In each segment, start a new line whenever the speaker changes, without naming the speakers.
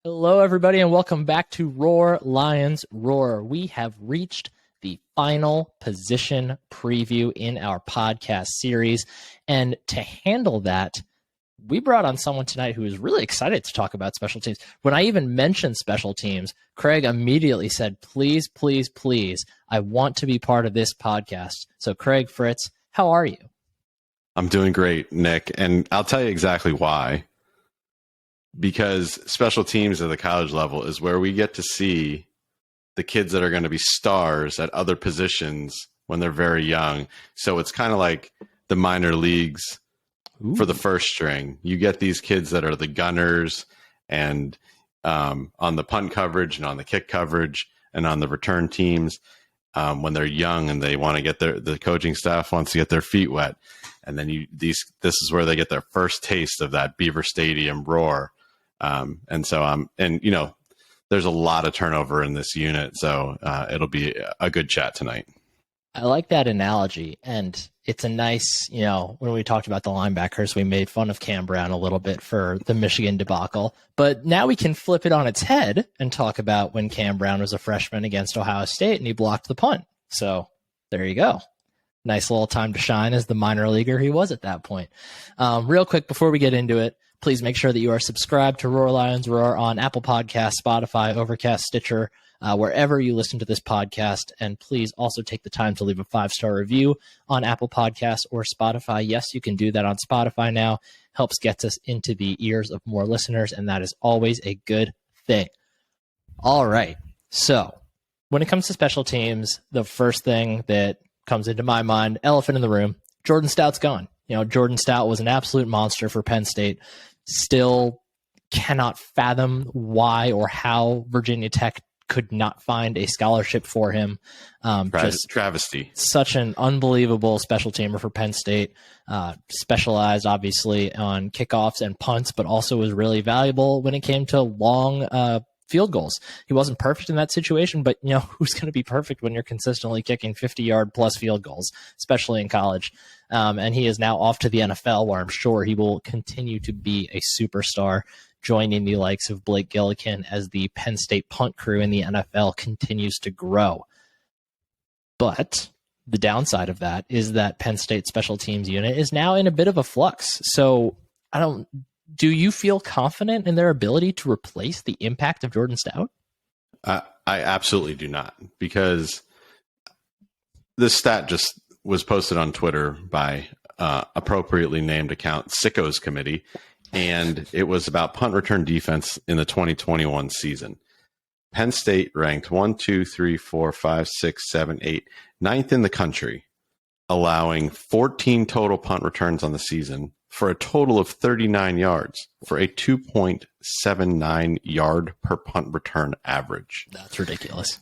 Hello, everybody, and welcome back to Roar Lions Roar. We have reached the final position preview in our podcast series, and to handle that, we brought on someone tonight who is really excited to talk about special teams. When I even mentioned special teams, Craig immediately said, please, please, please, I want to be part of this podcast. So Craig, Fritz, how are you?
I'm doing great, Nick, and I'll tell you exactly why. Because special teams at the college level is where we get to see the kids that are going to be stars at other positions when they're very young. So it's kind of like the minor leagues. Ooh. For the first string. You get these kids that are the gunners and on the punt coverage and on the kick coverage and on the return teams when they're young and they want to get the coaching staff wants to get their feet wet. And then this is where they get their first taste of that Beaver Stadium roar. And so there's a lot of turnover in this unit, so it'll be a good chat tonight.
I like that analogy, and it's a nice, when we talked about the linebackers, we made fun of Cam Brown a little bit for the Michigan debacle, but now we can flip it on its head and talk about when Cam Brown was a freshman against Ohio State and he blocked the punt. So there you go. Nice little time to shine as the minor leaguer he was at that point. Real quick, before we get into it, please make sure that you are subscribed to Roar Lions Roar on Apple Podcasts, Spotify, Overcast, Stitcher, wherever you listen to this podcast. And please also take the time to leave a 5-star review on Apple Podcasts or Spotify. Yes, you can do that on Spotify now. Helps gets us into the ears of more listeners, and that is always a good thing. All right. So when it comes to special teams, the first thing that comes into my mind, elephant in the room, Jordan Stout's gone. Jordan Stout was an absolute monster for Penn State. Still cannot fathom why or how Virginia Tech could not find a scholarship for him. Just
travesty.
Such an unbelievable special teamer for Penn State. Specialized, obviously, on kickoffs and punts, but also was really valuable when it came to long field goals. He wasn't perfect in that situation, but who's going to be perfect when you're consistently kicking 50-yard plus field goals, especially in college? And he is now off to the NFL, where I'm sure he will continue to be a superstar, joining the likes of Blake Gillikin as the Penn State punt crew in the NFL continues to grow. But the downside of that is that Penn State special teams unit is now in a bit of a flux. So do you feel confident in their ability to replace the impact of Jordan Stout?
I absolutely do not, because this stat just was posted on Twitter by appropriately named account Sickos Committee, and it was about punt return defense in the 2021 season. Penn State ranked 1, 2, 3, 4, 5, 6, 7, 8, ninth in the country, allowing 14 total punt returns on the season for a total of 39 yards for a 2.79 yard per punt return average.
That's ridiculous.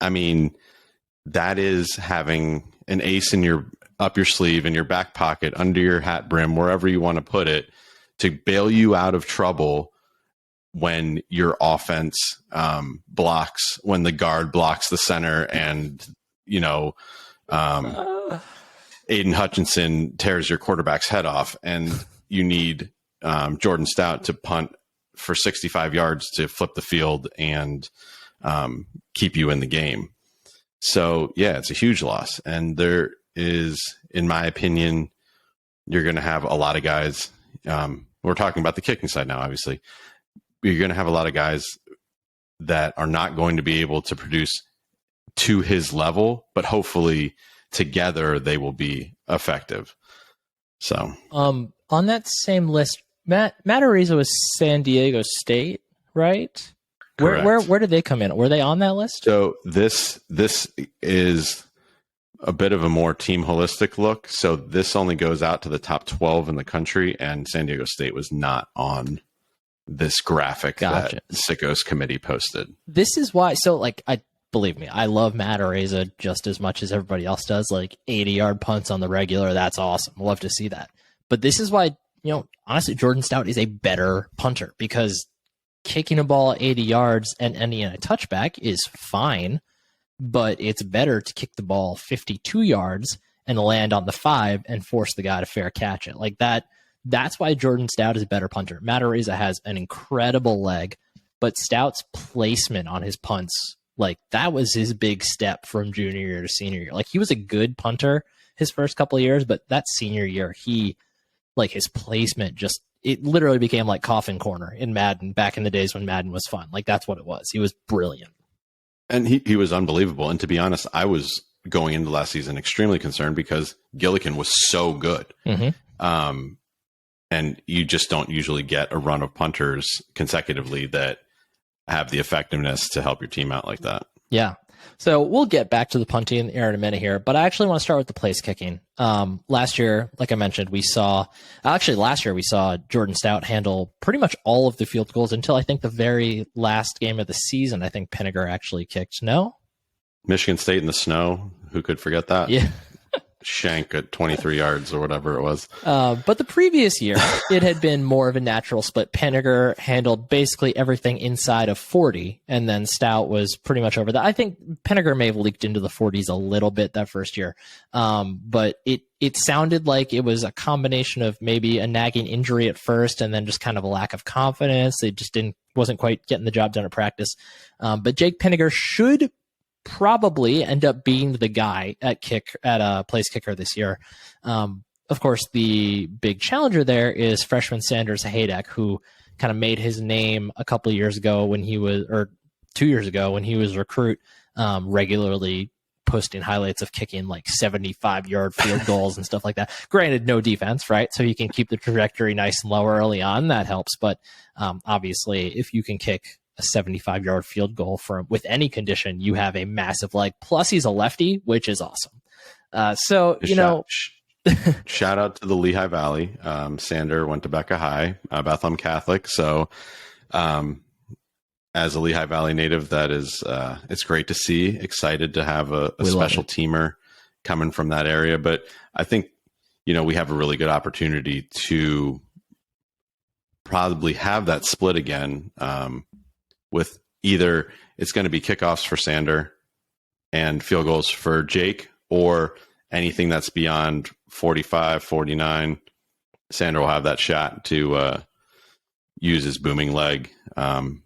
I mean, that is having an ace up your sleeve, in your back pocket, under your hat brim, wherever you want to put it, to bail you out of trouble when your offense blocks, when the guard blocks the center, and Aiden Hutchinson tears your quarterback's head off, and you need Jordan Stout to punt for 65 yards to flip the field and keep you in the game. So, yeah, it's a huge loss. And there is, in my opinion, you're going to have a lot of guys. We're talking about the kicking side now, obviously. You're going to have a lot of guys that are not going to be able to produce to his level, but hopefully together they will be effective. So
on that same list, Matt Araiza was San Diego State, right? Where did they come in? Were they on that list?
So this is a bit of a more team holistic look. So this only goes out to the top 12 in the country, and San Diego State was not on this graphic that Sickos Committee posted.
This is why. So believe me, I love Matt Araiza just as much as everybody else does. 80-yard punts on the regular, that's awesome. Love to see that. But this is why, honestly, Jordan Stout is a better punter, because kicking a ball 80 yards and ending in a touchback is fine, but it's better to kick the ball 52 yards and land on the 5 and force the guy to fair catch it. That's why Jordan Stout is a better punter. Matt Araiza has an incredible leg, but Stout's placement on his punts, like that was his big step from junior year to senior year. Like he was a good punter his first couple of years, but that senior year, he like his placement just, it literally became like coffin corner in Madden back in the days when Madden was fun. Like that's what it was. He was brilliant.
And he was unbelievable. And to be honest, I was going into last season extremely concerned because Gillikin was so good. And you just don't usually get a run of punters consecutively that have the effectiveness to help your team out like that.
Yeah. So we'll get back to the punting in a minute here, but I actually want to start with the place kicking. Last year, like I mentioned, last year we saw Jordan Stout handle pretty much all of the field goals until I think the very last game of the season. I think Pinegar actually kicked. No?
Michigan State in the snow. Who could forget that?
Yeah.
Shank at 23 yards or whatever it was.
But the previous year, it had been more of a natural split. Pinegar handled basically everything inside of 40, and then Stout was pretty much over that. I think Pinegar may have leaked into the 40s a little bit that first year. But it sounded like it was a combination of maybe a nagging injury at first and then just kind of a lack of confidence. It just wasn't quite getting the job done at practice. But Jake Pinegar should probably end up being the guy at place kicker this year. Of course, the big challenger there is freshman Sanders Haydek, who kind of made his name a couple of years ago or 2 years ago when he was a recruit, regularly posting highlights of kicking like 75-yard field goals and stuff like that. Granted, no defense, right? So you can keep the trajectory nice and low early on. That helps. But obviously, if you can kick a 75-yard field goal with any condition, you have a massive leg. Plus, he's a lefty, which is awesome.
Shout out to the Lehigh Valley. Sander went to Becca High, Bethlehem Catholic. So, as a Lehigh Valley native, that is, it's great to see. Excited to have a special teamer coming from that area. But I think, we have a really good opportunity to probably have that split again. With either it's going to be kickoffs for Sander and field goals for Jake, or anything that's beyond 45, 49, Sander will have that shot to use his booming leg, and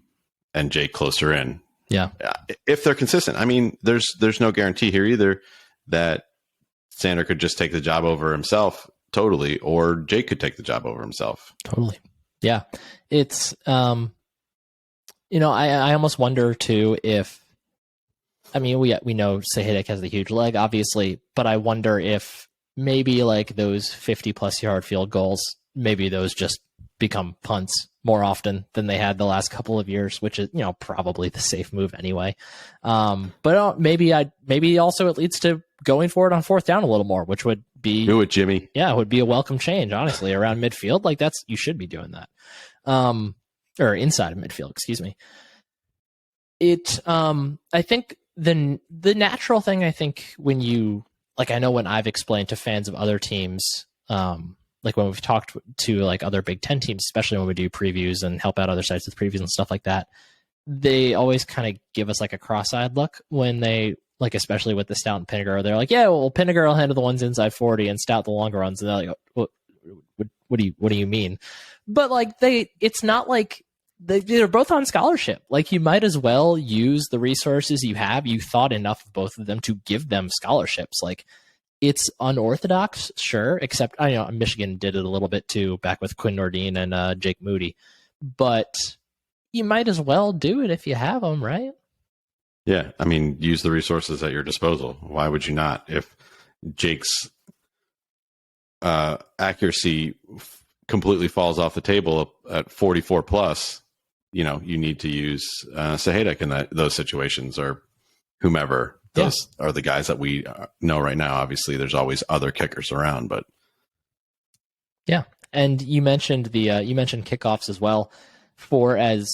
Jake closer in.
Yeah.
If they're consistent. I mean, there's no guarantee here either that Sander could just take the job over himself totally, or Jake could take the job over himself.
Totally. Yeah. It's, I almost wonder too if, we know Sahaydak has the huge leg, obviously, but I wonder if maybe like those 50+ yard field goals, maybe those just become punts more often than they had the last couple of years, which is, probably the safe move anyway. But maybe also it leads to going for it on fourth down a little more, which would be,
do it, Jimmy.
Yeah, it would be a welcome change, honestly, around midfield. Like you should be doing that. Or inside of midfield, excuse me. I think the natural thing, I think when I know when I've explained to fans of other teams, like when we've talked to like other Big Ten teams, especially when we do previews and help out other sites with previews and stuff like that, they always kind of give us like a cross-eyed look when they, like, especially with the Stout and Pinegar, they're like, yeah, well, Pinegar will handle the ones inside 40 and Stout the longer runs. And they're like, what do you mean? But like it's not like they're both on scholarship. Like you might as well use the resources you have. You thought enough of both of them to give them scholarships. Like it's unorthodox, sure, except I know Michigan did it a little bit too back with Quinn Nordine and Jake Moody, but you might as well do it if you have them, right?
Yeah. Use the resources at your disposal. Why would you not? If Jake's accuracy completely falls off the table at 44 plus, you need to use Sahaydak in those situations, or whomever. Those are the guys that we know right now. Obviously, there's always other kickers around, but
yeah. And you mentioned kickoffs as well. For as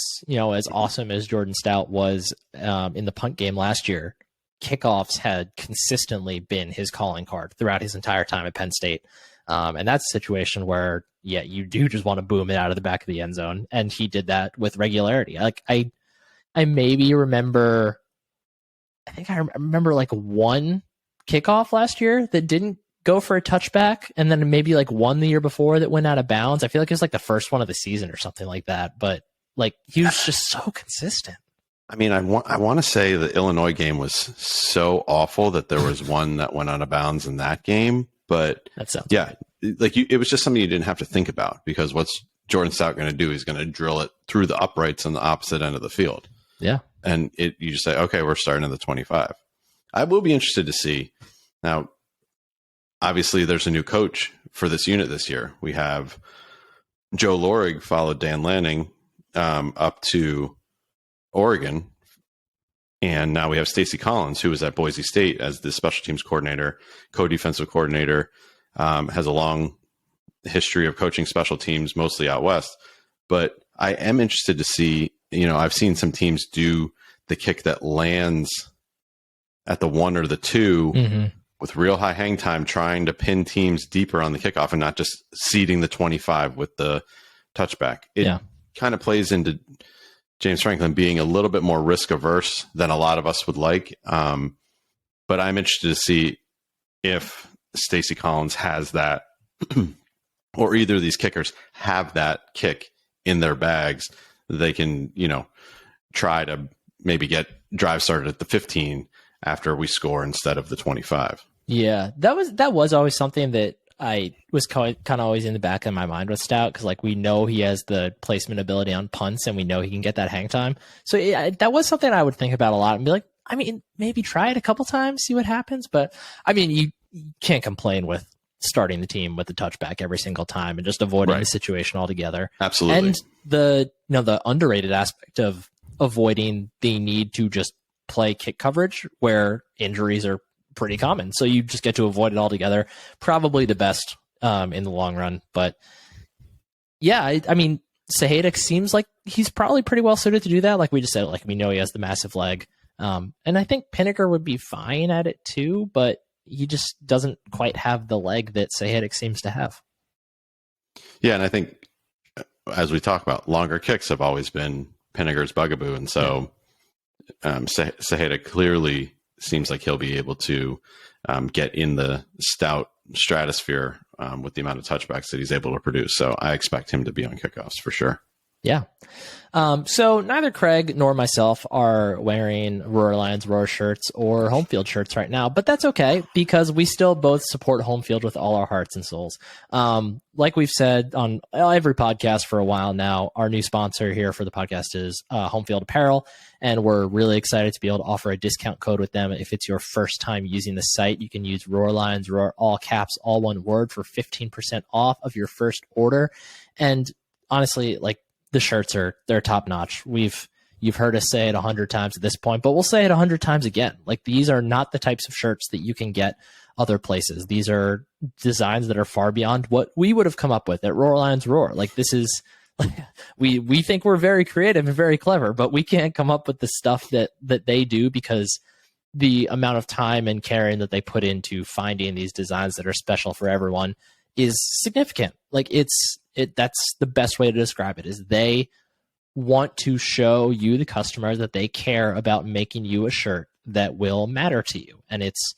awesome as Jordan Stout was in the punt game last year, kickoffs had consistently been his calling card throughout his entire time at Penn State. And that's a situation where, you do just want to boom it out of the back of the end zone. And he did that with regularity. Like I maybe remember, I remember like one kickoff last year that didn't go for a touchback. And then maybe like one the year before that went out of bounds. I feel like it was like the first one of the season or something like that. But Like, he was just so consistent.
I mean, I want to say the Illinois game was so awful that there was one that went out of bounds in that game. But
That sounds
yeah, like it was just something you didn't have to think about, because what's Jordan Stout going to do? He's going to drill it through the uprights on the opposite end of the field.
Yeah.
And you just say, okay, we're starting at the 25. I will be interested to see. Now, obviously, there's a new coach for this unit this year. We have Joe Lorig followed Dan Lanning up to Oregon. And now we have Stacy Collins, who was at Boise State as the special teams coordinator, co-defensive coordinator, has a long history of coaching special teams, mostly out west. But I am interested to see, I've seen some teams do the kick that lands at the 1 or the 2 with real high hang time, trying to pin teams deeper on the kickoff and not just seeding the 25 with the touchback. It kind of plays into James Franklin being a little bit more risk averse than a lot of us would like. But I'm interested to see if Stacy Collins has that, or either of these kickers have that kick in their bags. They can, try to maybe get drive started at the 15 after we score instead of the 25.
Yeah, that was always something that I was kind of always in the back of my mind with Stout, because like we know he has the placement ability on punts and we know he can get that hang time. So that was something I would think about a lot and be like, I mean, maybe try it a couple times, see what happens. But I mean, you can't complain with starting the team with the touchback every single time and just avoiding the situation altogether.
Absolutely.
And the underrated aspect of avoiding the need to just play kick coverage where injuries are pretty common. So you just get to avoid it altogether. Probably the best in the long run. But yeah, I mean, Sahaydak seems like he's probably pretty well suited to do that. Like we just said, like we know he has the massive leg. And I think Pinegar would be fine at it too, but he just doesn't quite have the leg that Sahaydak seems to have.
Yeah, and I think as we talk about, longer kicks have always been Pinegar's bugaboo. And so Sahaydak clearly seems like he'll be able to get in the Stout stratosphere with the amount of touchbacks that he's able to produce. So I expect him to be on kickoffs for sure.
Yeah. So neither Craig nor myself are wearing Roar Lions Roar shirts or home field shirts right now, but that's okay because we still both support home field with all our hearts and souls. Like we've said on every podcast for a while now, our new sponsor here for the podcast is Home Field Apparel, and we're really excited to be able to offer a discount code with them. If it's your first time using the site, you can use Roar Lions Roar, all caps, all one word, for 15% off of your first order. And honestly, like, the shirts they're top notch. You've heard us say it 100 times at this point, but we'll say it 100 times again. Like, these are not the types of shirts that you can get other places. These are designs that are far beyond what we would have come up with at Roar Lions Roar. Like, this is we think we're very creative and very clever, but we can't come up with the stuff that they do because the amount of time and caring that they put into finding these designs that are special for everyone is significant. Like, that's the best way to describe it, is they want to show you, the customer, that they care about making you a shirt that will matter to you. And it's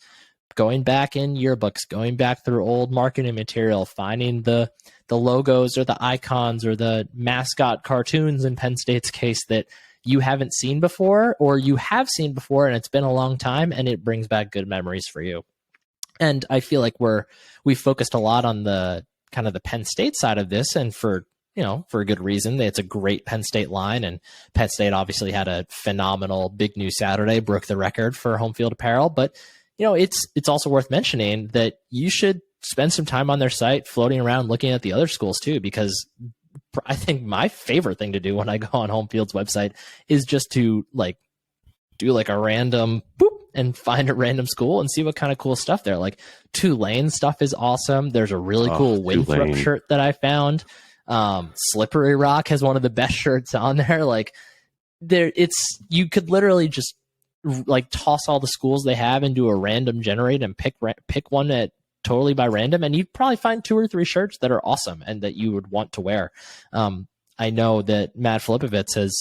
going back in yearbooks, going back through old marketing material, finding the logos or the icons or the mascot cartoons in Penn State's case that you haven't seen before, or you have seen before and it's been a long time, and it brings back good memories for you. And I feel like we focused a lot on the kind of the Penn State side of this, and for a good reason. It's a great Penn State line, and Penn State obviously had a phenomenal Big New Saturday, broke the record for home field apparel. But it's also worth mentioning that you should spend some time on their site, floating around, looking at the other schools too, because I think my favorite thing to do when I go on Home Field's website is just to do a random boop and find a random school and see what kind of cool stuff there. Like, Tulane stuff is awesome. There's a really cool Winthrop shirt that I found. Slippery Rock has one of the best shirts on there. Like, you could literally just toss all the schools they have into a random generate and pick one at totally by random, and you'd probably find 2 or 3 shirts that are awesome and that you would want to wear. I know that Matt Filipovitz has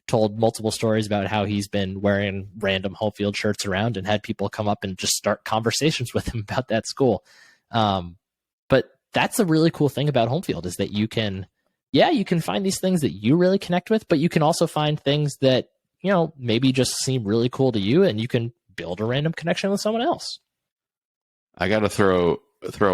told multiple stories about how he's been wearing random home field shirts around and had people come up and just start conversations with him about that school. But that's a really cool thing about home field, is that you can yeah, you can find these things that you really connect with, but you can also find things that, maybe just seem really cool to you, and you can build a random connection with someone else.
I got to throw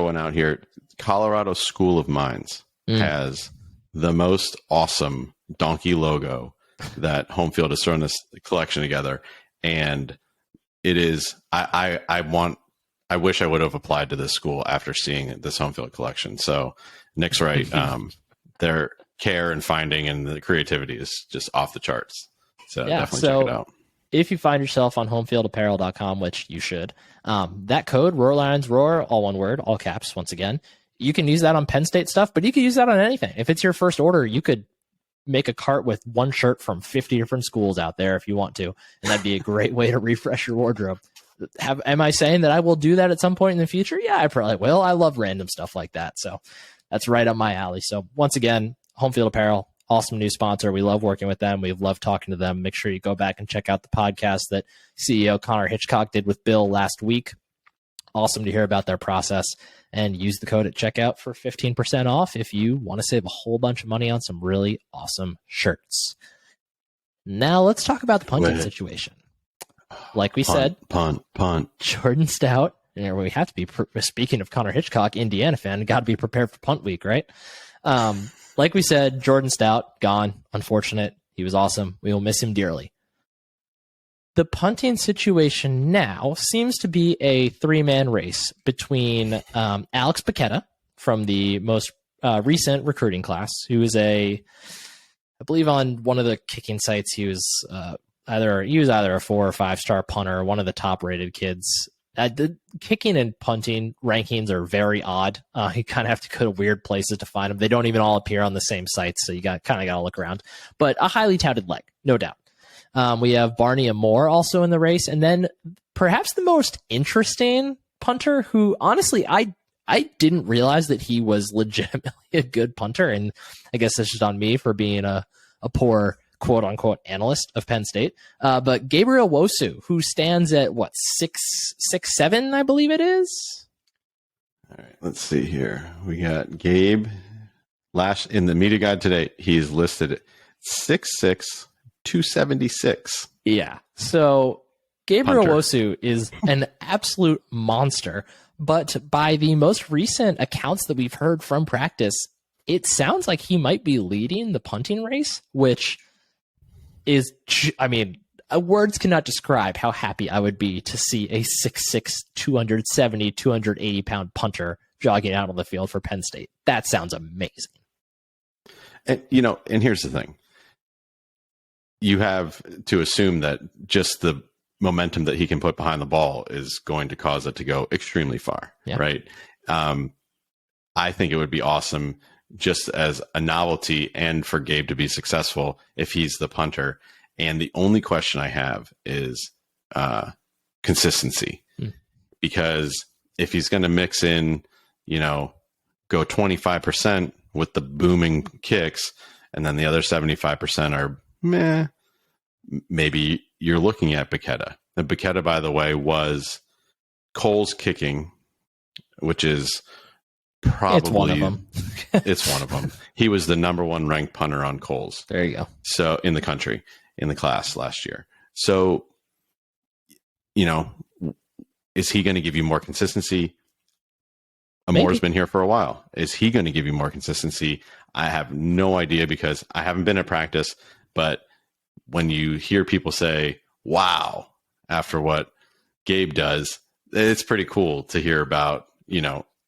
one out here. Colorado School of Mines has the most awesome donkey logo that Home Field has thrown this collection together. And it is, I wish I would have applied to this school after seeing this Home Field collection. So Nick's right. Their care and finding and the creativity is just off the charts. So definitely check it out.
If you find yourself on homefieldapparel.com, which you should, that code, Roar Lions Roar, all one word, all caps, once again, you can use that on Penn State stuff, but you can use that on anything. If it's your first order, you could make a cart with one shirt from 50 different schools out there if you want to, and that'd be a great way to refresh your wardrobe. Am I saying that I will do that at some point in the future? Yeah, I probably will. I love random stuff like that, so that's right up my alley. So once again, Home Field Apparel, awesome new sponsor. We love working with them. We've loved talking to them. Make sure you go back and check out the podcast that CEO Connor Hitchcock did with Bill last week. Awesome to hear about their process, and use the code at checkout for 15% off if you want to save a whole bunch of money on some really awesome shirts. Now let's talk about the punting situation. Like we said,
punt.
Jordan Stout. We have to be, speaking of Connor Hitchcock, Indiana fan, got to be prepared for punt week, right? Like we said, Jordan Stout, gone. Unfortunate. He was awesome. We will miss him dearly. The punting situation now seems to be a three-man race between Alex Bachhetta from the most recent recruiting class, who is I believe on one of the kicking sites, he was either a 4 or 5 star punter, one of the top-rated kids. The kicking and punting rankings are very odd. You kind of have to go to weird places to find them. They don't even all appear on the same sites, so you got to look around. But a highly touted leg, no doubt. We have Barney Amore also in the race, and then perhaps the most interesting punter, who honestly I didn't realize that he was legitimately a good punter, and I guess that's just on me for being a poor quote-unquote analyst of Penn State, but Gabriel Nwosu, who stands at, 6'7", I believe it is?
All right, let's see here. We got Gabe Lash in the media guide today. He's listed at 6'6", 276.
Yeah, so Gabriel
Punter.
Nwosu is an absolute monster, but by the most recent accounts that we've heard from practice, it sounds like he might be leading the punting race, which is, words cannot describe how happy I would be to see a 6'6", 270, 280-pound punter jogging out on the field for Penn State. That sounds amazing.
And, and here's the thing. You have to assume that just the momentum that he can put behind the ball is going to cause it to go extremely far, right? I think it would be awesome just as a novelty and for Gabe to be successful if he's the punter. And the only question I have is consistency. Because if he's going to mix in, go 25% with the booming kicks, and then the other 75% are meh, maybe you're looking at Bachhetta. And Bachhetta, by the way, was Cole's kicking, which is probably
it's one of them.
It's one of them. He was the number 1 ranked punter on Cole's.
There you go.
So in the country, in the class last year. So, is he going to give you more consistency? Amor's been here for a while. Is he going to give you more consistency? I have no idea because I haven't been at practice, but when you hear people say, wow, after what Gabe does, it's pretty cool to hear about,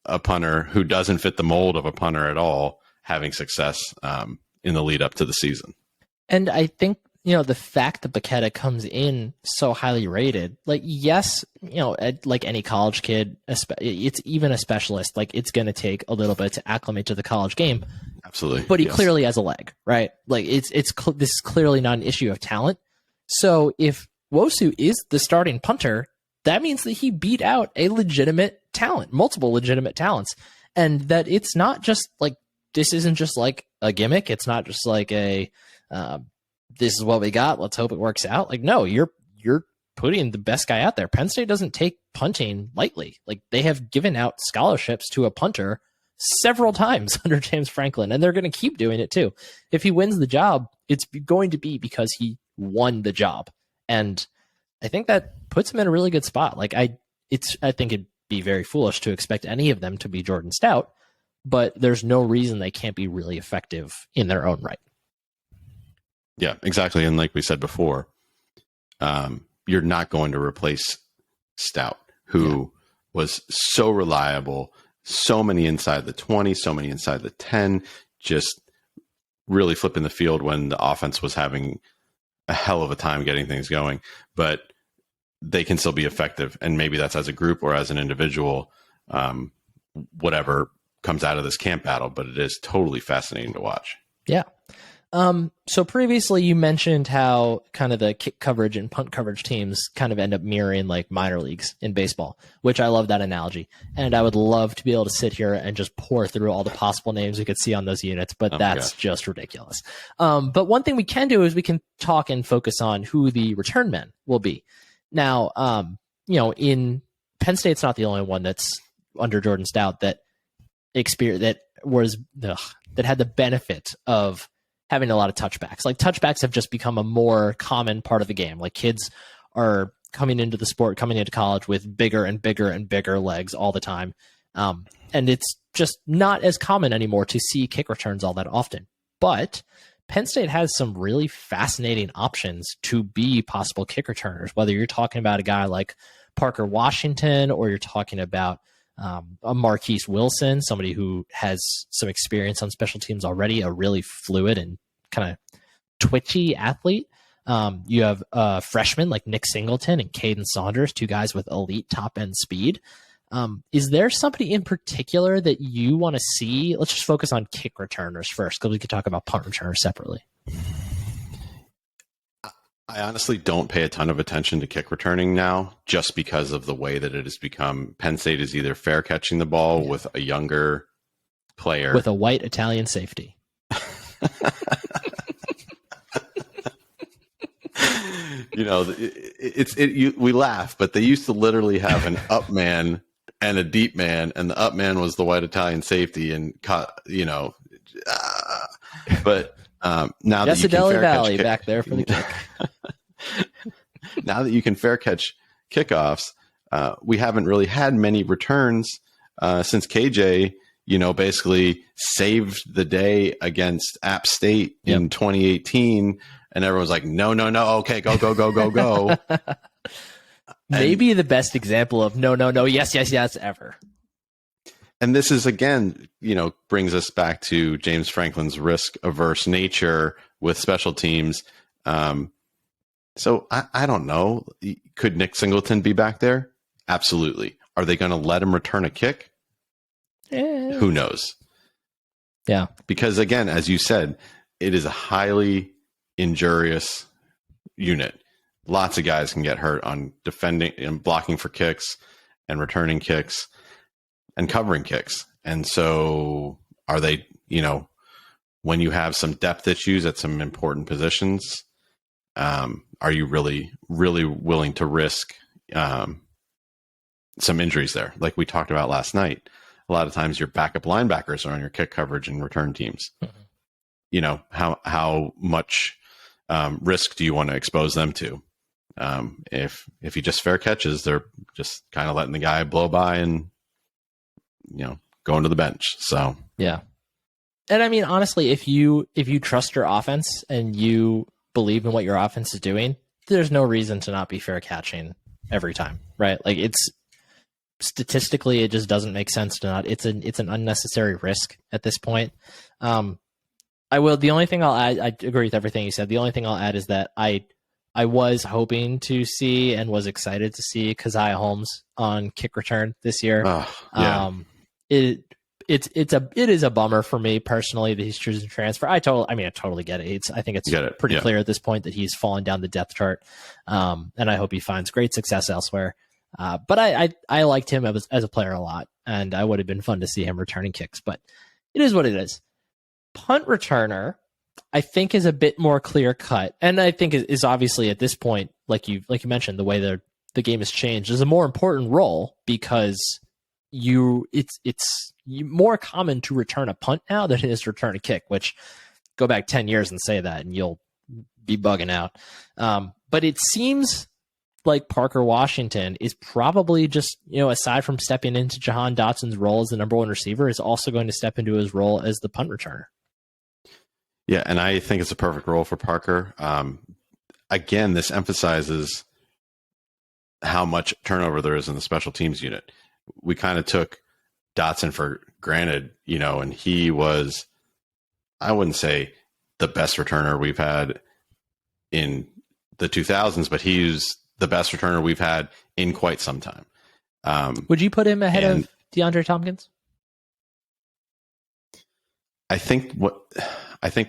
a punter who doesn't fit the mold of a punter at all having success in the lead up to the season.
And I think, the fact that Bachhetta comes in so highly rated, yes, like any college kid, it's even a specialist, it's going to take a little bit to acclimate to the college game.
Absolutely.
But he clearly has a leg, right? This is clearly not an issue of talent. So if Nwosu is the starting punter, that means that he beat out a legitimate talent, multiple legitimate talents. And that it's not just this isn't just like a gimmick. It's not just like this is what we got, let's hope it works out. No, you're putting the best guy out there. Penn State doesn't take punting lightly. They have given out scholarships to a punter several times under James Franklin, and they're going to keep doing it too. If he wins the job, it's going to be because he won the job. And I think that puts him in a really good spot. Like I think it'd be very foolish to expect any of them to be Jordan Stout, but there's no reason they can't be really effective in their own right.
Yeah, exactly. And like we said before, you're not going to replace Stout, who was so reliable, so many inside the 20, so many inside the 10, just really flipping the field when the offense was having a hell of a time getting things going. But they can still be effective. And maybe that's as a group or as an individual, whatever comes out of this camp battle. But it is totally fascinating to watch.
Yeah. So previously you mentioned how kind of the kick coverage and punt coverage teams kind of end up mirroring like minor leagues in baseball, which I love that analogy. And I would love to be able to sit here and just pour through all the possible names we could see on those units, but that's just ridiculous. But one thing we can do is we can talk and focus on who the return men will be. Now, in Penn State's not the only one that's under Jordan Stout that had the benefit of having a lot of touchbacks. Like touchbacks have just become a more common part of the game. Like kids are coming into the sport, coming into college with bigger and bigger and bigger legs all the time. And it's just not as common anymore to see kick returns all that often. But Penn State has some really fascinating options to be possible kick returners, whether you're talking about a guy like Parker Washington or you're talking about a Marquis Wilson, somebody who has some experience on special teams already, a really fluid and kind of twitchy athlete. You have freshmen like Nick Singleton and Caden Saunders, two guys with elite top-end speed. Is there somebody in particular that you want to see? Let's just focus on kick returners first, because we could talk about punt returners separately.
I honestly don't pay a ton of attention to kick returning now, just because of the way that it has become. Penn State is either fair catching the ball with a younger player.
With a white Italian safety.
We laugh, but they used to literally have an up man and a deep man, and the up man was the white Italian safety, and but now that you can fair
Valley
catch
back there for the kick.
Now that you can fair catch kickoffs, we haven't really had many returns since KJ, basically saved the day against App State in 2018, and everyone's like, no, okay, go.
Maybe the best example of no, yes, ever.
And this is, again, brings us back to James Franklin's risk-averse nature with special teams. So I don't know. Could Nick Singleton be back there? Absolutely. Are they going to let him return a kick? Who knows?
Yeah.
Because, again, as you said, it is a highly injurious unit. Lots of guys can get hurt on defending and blocking for kicks and returning kicks and covering kicks. And so are they, when you have some depth issues at some important positions, are you really, really willing to risk some injuries there? Like we talked about last night, a lot of times your backup linebackers are on your kick coverage and return teams. Mm-hmm. How much risk do you want to expose them to? If he just fair catches, they're just kind of letting the guy blow by and, going to the bench. So,
yeah. And I mean, honestly, if you trust your offense and you believe in what your offense is doing, there's no reason to not be fair catching every time, right? Like it's statistically, it just doesn't make sense to not. It's an unnecessary risk at this point. The only thing I'll add, I agree with everything you said. The only thing I'll add is that I was hoping to see and was excited to see Keziah Holmes on kick return this year. It is a bummer for me personally that he's choosing to transfer. I totally get it. I think it's pretty clear at this point that he's fallen down the depth chart. And I hope he finds great success elsewhere. But I liked him as a player a lot, and I would have been fun to see him returning kicks, but it is what it is. Punt returner, I think, is a bit more clear cut. And I think is obviously at this point, like you mentioned, the way the game has changed is a more important role because it's more common to return a punt now than it is to return a kick, which go back 10 years and say that and you'll be bugging out. But it seems like Parker Washington is probably just, aside from stepping into Jahan Dotson's role as the number one receiver, is also going to step into his role as the punt returner.
Yeah, and I think it's a perfect role for Parker. Again, this emphasizes how much turnover there is in the special teams unit. We kind of took Dotson for granted, and he was, I wouldn't say the best returner we've had in the 2000s, but he's the best returner we've had in quite some time.
Would you put him ahead of DeAndre Tompkins?
I think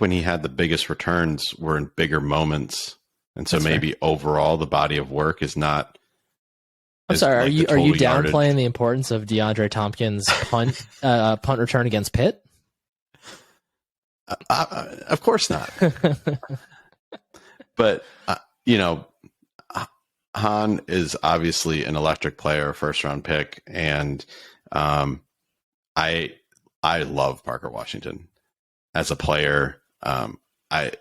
when he had the biggest returns were in bigger moments, and so that's maybe fair. Overall the body of work is not.
I'm sorry. Are you downplaying the importance of DeAndre Tompkins' punt return against Pitt?
Of course not. But Han is obviously an electric player, first round pick, and I love Parker Washington as a player.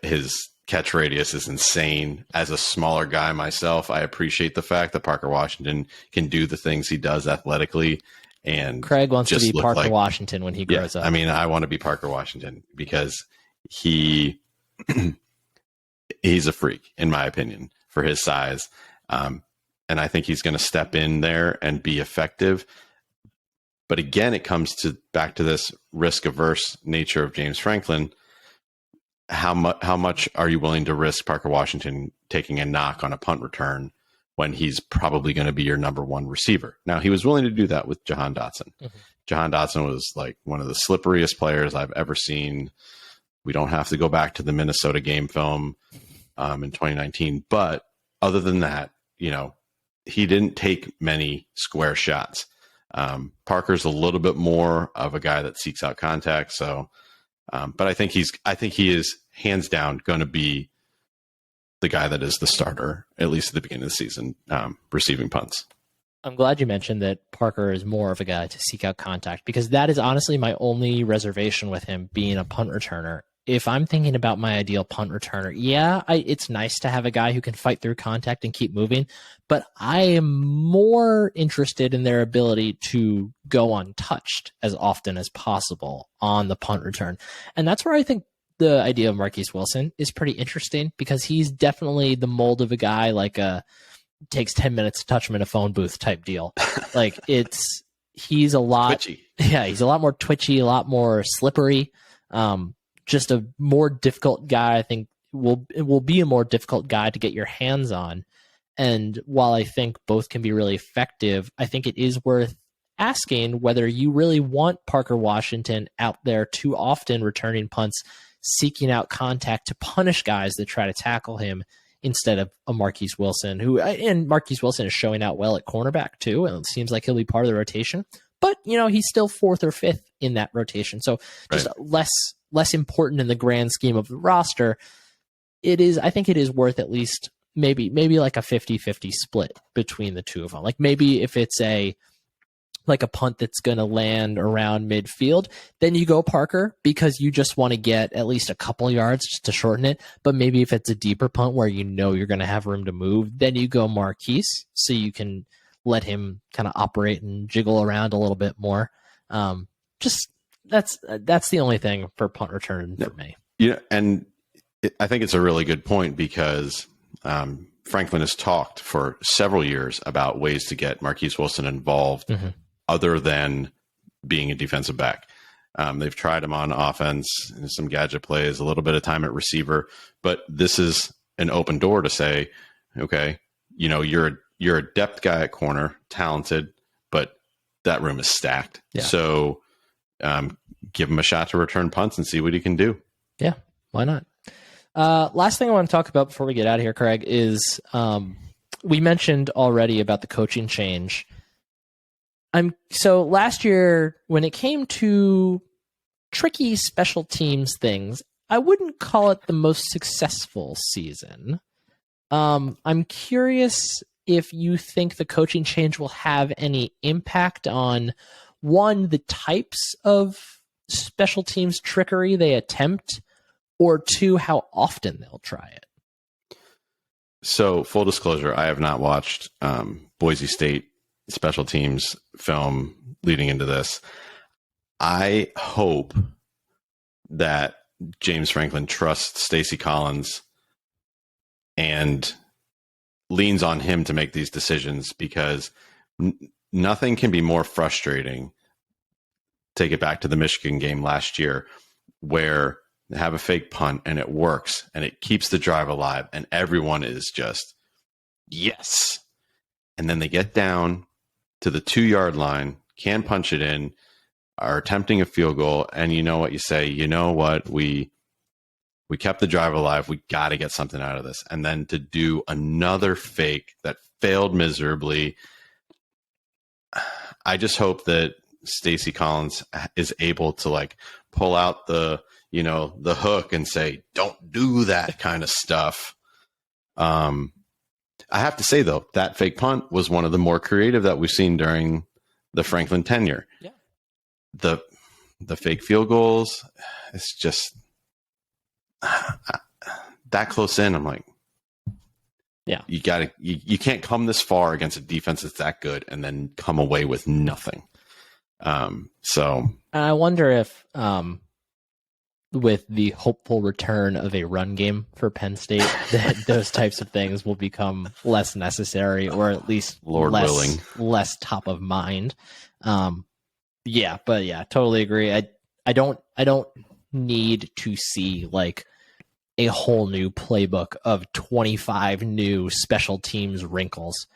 His catch radius is insane. As a smaller guy myself, I appreciate the fact that Parker Washington can do the things he does athletically. And
Craig wants to be Parker Washington when he grows up.
I mean, I want to be Parker Washington because he's a freak, in my opinion, for his size. And I think he's going to step in there and be effective. But again, it comes back to this risk-averse nature of James Franklin. How much are you willing to risk Parker Washington taking a knock on a punt return when he's probably going to be your number one receiver? Now, he was willing to do that with Johan Dotson. Mm-hmm. Johan Dotson was like one of the slipperiest players I've ever seen. We don't have to go back to the Minnesota game film in 2019. But other than that, he didn't take many square shots. Parker's a little bit more of a guy that seeks out contact. So, but I think he is hands down going to be the guy that is the starter, at least at the beginning of the season, receiving punts.
I'm glad you mentioned that Parker is more of a guy to seek out contact, because that is honestly my only reservation with him being a punt returner. If I'm thinking about my ideal punt returner, it's nice to have a guy who can fight through contact and keep moving, but I am more interested in their ability to go untouched as often as possible on the punt return. And that's where I think the idea of Marquis Wilson is pretty interesting, because he's definitely the mold of a guy like takes 10 minutes to touch him in a phone booth type deal. Like he's a lot twitchy. Yeah, he's a lot more twitchy, a lot more slippery. Just a more difficult guy, I think will be a more difficult guy to get your hands on. And while I think both can be really effective, I think it is worth asking whether you really want Parker Washington out there too often returning punts, seeking out contact to punish guys that try to tackle him, instead of a Marquis Wilson, and Marquis Wilson is showing out well at cornerback too, and it seems like he'll be part of the rotation. But, he's still fourth or fifth in that rotation. So just less important in the grand scheme of the roster. I think it is worth at least maybe like a 50-50 split between the two of them. Like maybe if it's a punt that's going to land around midfield, then you go Parker because you just want to get at least a couple yards just to shorten it. But maybe if it's a deeper punt where you're going to have room to move, then you go Marquis so you can let him kind of operate and jiggle around a little bit more. Just that's the only thing for punt return for me.
And I think it's a really good point, because Franklin has talked for several years about ways to get Marquis Wilson involved, mm-hmm. other than being a defensive back. They've tried him on offense, some gadget plays, a little bit of time at receiver, but this is an open door to say, okay, you're a depth guy at corner, talented, but that room is stacked. Yeah. So give him a shot to return punts and see what he can do.
Yeah, why not? Last thing I want to talk about before we get out of here, Craig, is we mentioned already about the coaching change. So last year, when it came to tricky special teams things, I wouldn't call it the most successful season. I'm curious if you think the coaching change will have any impact on one, the types of special teams trickery they attempt, or two, how often they'll try it?
So, full disclosure, I have not watched Boise State special teams film leading into this. I hope that James Franklin trusts Stacy Collins and leans on him to make these decisions, because nothing can be more frustrating. Take it back to the Michigan game last year, where they have a fake punt and it works and it keeps the drive alive and everyone is just, yes. And then they get down to the 2-yard line, can punch it in, are attempting a field goal, and you know what you say, you know what, we kept the drive alive, we got to get something out of this. And then to do another fake that failed miserably. I just hope that Stacy Collins is able to like pull out the hook and say, don't do that kind of stuff. I have to say though, that fake punt was one of the more creative that we've seen during the Franklin tenure.
Yeah.
The fake field goals, it's just that close in. I'm like,
yeah,
you can't come this far against a defense that's that good and then come away with nothing. So
I wonder if, with the hopeful return of a run game for Penn State, that those types of things will become less necessary, or at least
Lord willing,
less top of mind. Yeah, but yeah, totally agree. I don't need to see like a whole new playbook of 25 new special teams wrinkles.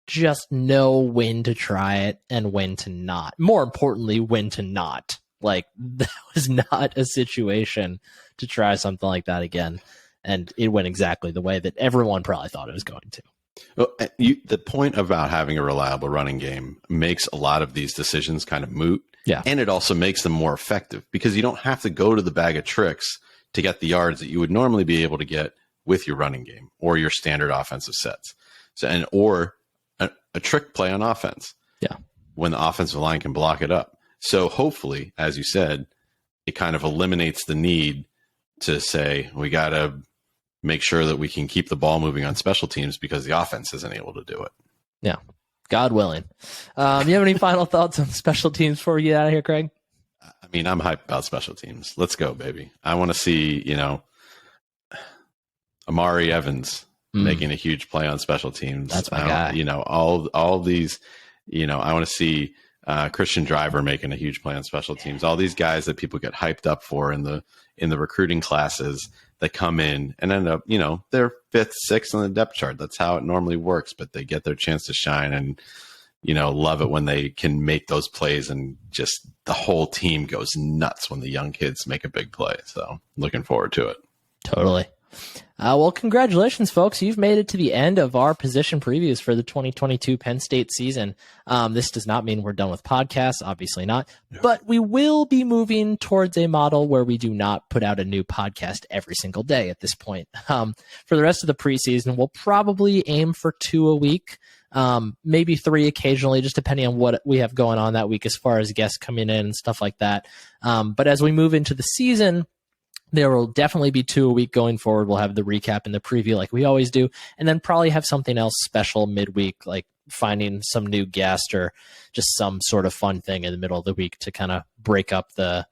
Just know when to try it and when to not. More importantly, when to not. Like, that was not a situation to try something like that again. And it went exactly the way that everyone probably thought it was going to.
Well, the point about having a reliable running game makes a lot of these decisions kind of moot.
Yeah.
And it also makes them more effective, because you don't have to go to the bag of tricks to get the yards that you would normally be able to get with your running game or your standard offensive sets. So, or a trick play on offense.
Yeah.
When the offensive line can block it up. So hopefully, as you said, it kind of eliminates the need to say, we got to make sure that we can keep the ball moving on special teams because the offense isn't able to do it.
Yeah. God willing. You have any final thoughts on special teams before we get out of here, Craig?
I mean, I'm hyped about special teams. Let's go, baby. I want to see, Amari Evans making a huge play on special teams.
That's my guy.
All these, I want to see Christian Driver making a huge play on special teams. All these guys that people get hyped up for in the recruiting classes that come in and end up, they're 5th, 6th on the depth chart. That's how it normally works, but they get their chance to shine and, love it when they can make those plays, and just the whole team goes nuts when the young kids make a big play. So looking forward to it.
Totally. Well, congratulations, folks. You've made it to the end of our position previews for the 2022 Penn State season. This does not mean we're done with podcasts, obviously not, but we will be moving towards a model where we do not put out a new podcast every single day at this point. For the rest of the preseason, we'll probably aim for 2 a week, maybe 3 occasionally, just depending on what we have going on that week as far as guests coming in and stuff like that. But as we move into the season, there will definitely be 2 a week going forward. We'll have the recap and the preview like we always do, and then probably have something else special midweek, like finding some new guest or just some sort of fun thing in the middle of the week to kind of break up the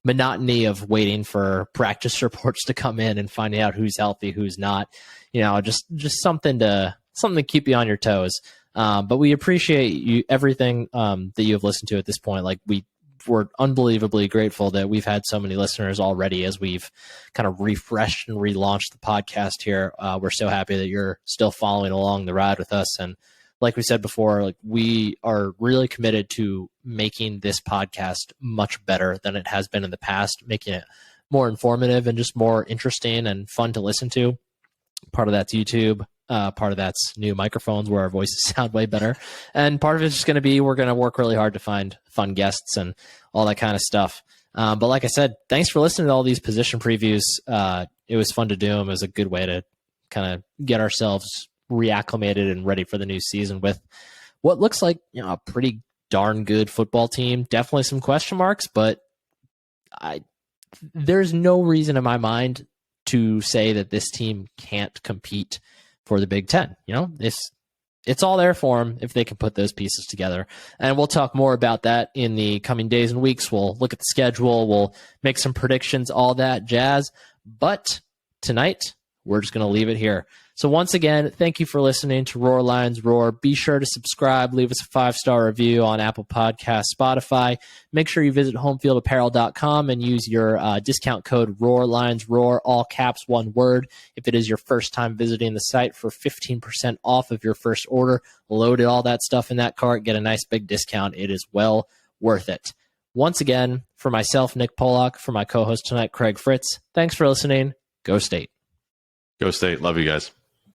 monotony of waiting for practice reports to come in and finding out who's healthy, who's not. Just something to keep you on your toes. But we appreciate everything that you have listened to at this point. Like, we're unbelievably grateful that we've had so many listeners already as we've kind of refreshed and relaunched the podcast here. We're so happy that you're still following along the ride with us. And like we said before, like, we are really committed to making this podcast much better than it has been in the past, making it more informative and just more interesting and fun to listen to. Part of that's YouTube. Part of that's new microphones where our voices sound way better. And part of it's just going to be, we're going to work really hard to find fun guests and all that kind of stuff. But like I said, thanks for listening to all these position previews. It was fun to do them. It was a good way to kind of get ourselves reacclimated and ready for the new season with what looks like, a pretty darn good football team. Definitely some question marks, but there's no reason in my mind to say that this team can't compete for the Big Ten. It's all there for them if they can put those pieces together. And we'll talk more about that in the coming days and weeks. We'll look at the schedule. We'll make some predictions, all that jazz. But tonight, we're just going to leave it here. So once again, thank you for listening to Roar Lions Roar. Be sure to subscribe, leave us a 5-star review on Apple Podcasts, Spotify. Make sure you visit homefieldapparel.com and use your discount code Roar Lions Roar, all caps, one word. If it is your first time visiting the site, for 15% off of your first order. Load all that stuff in that cart, get a nice big discount. It is well worth it. Once again, for myself, Nick Pollock, for my co-host tonight, Craig Fritz, thanks for listening. Go State.
Go State. Love you guys.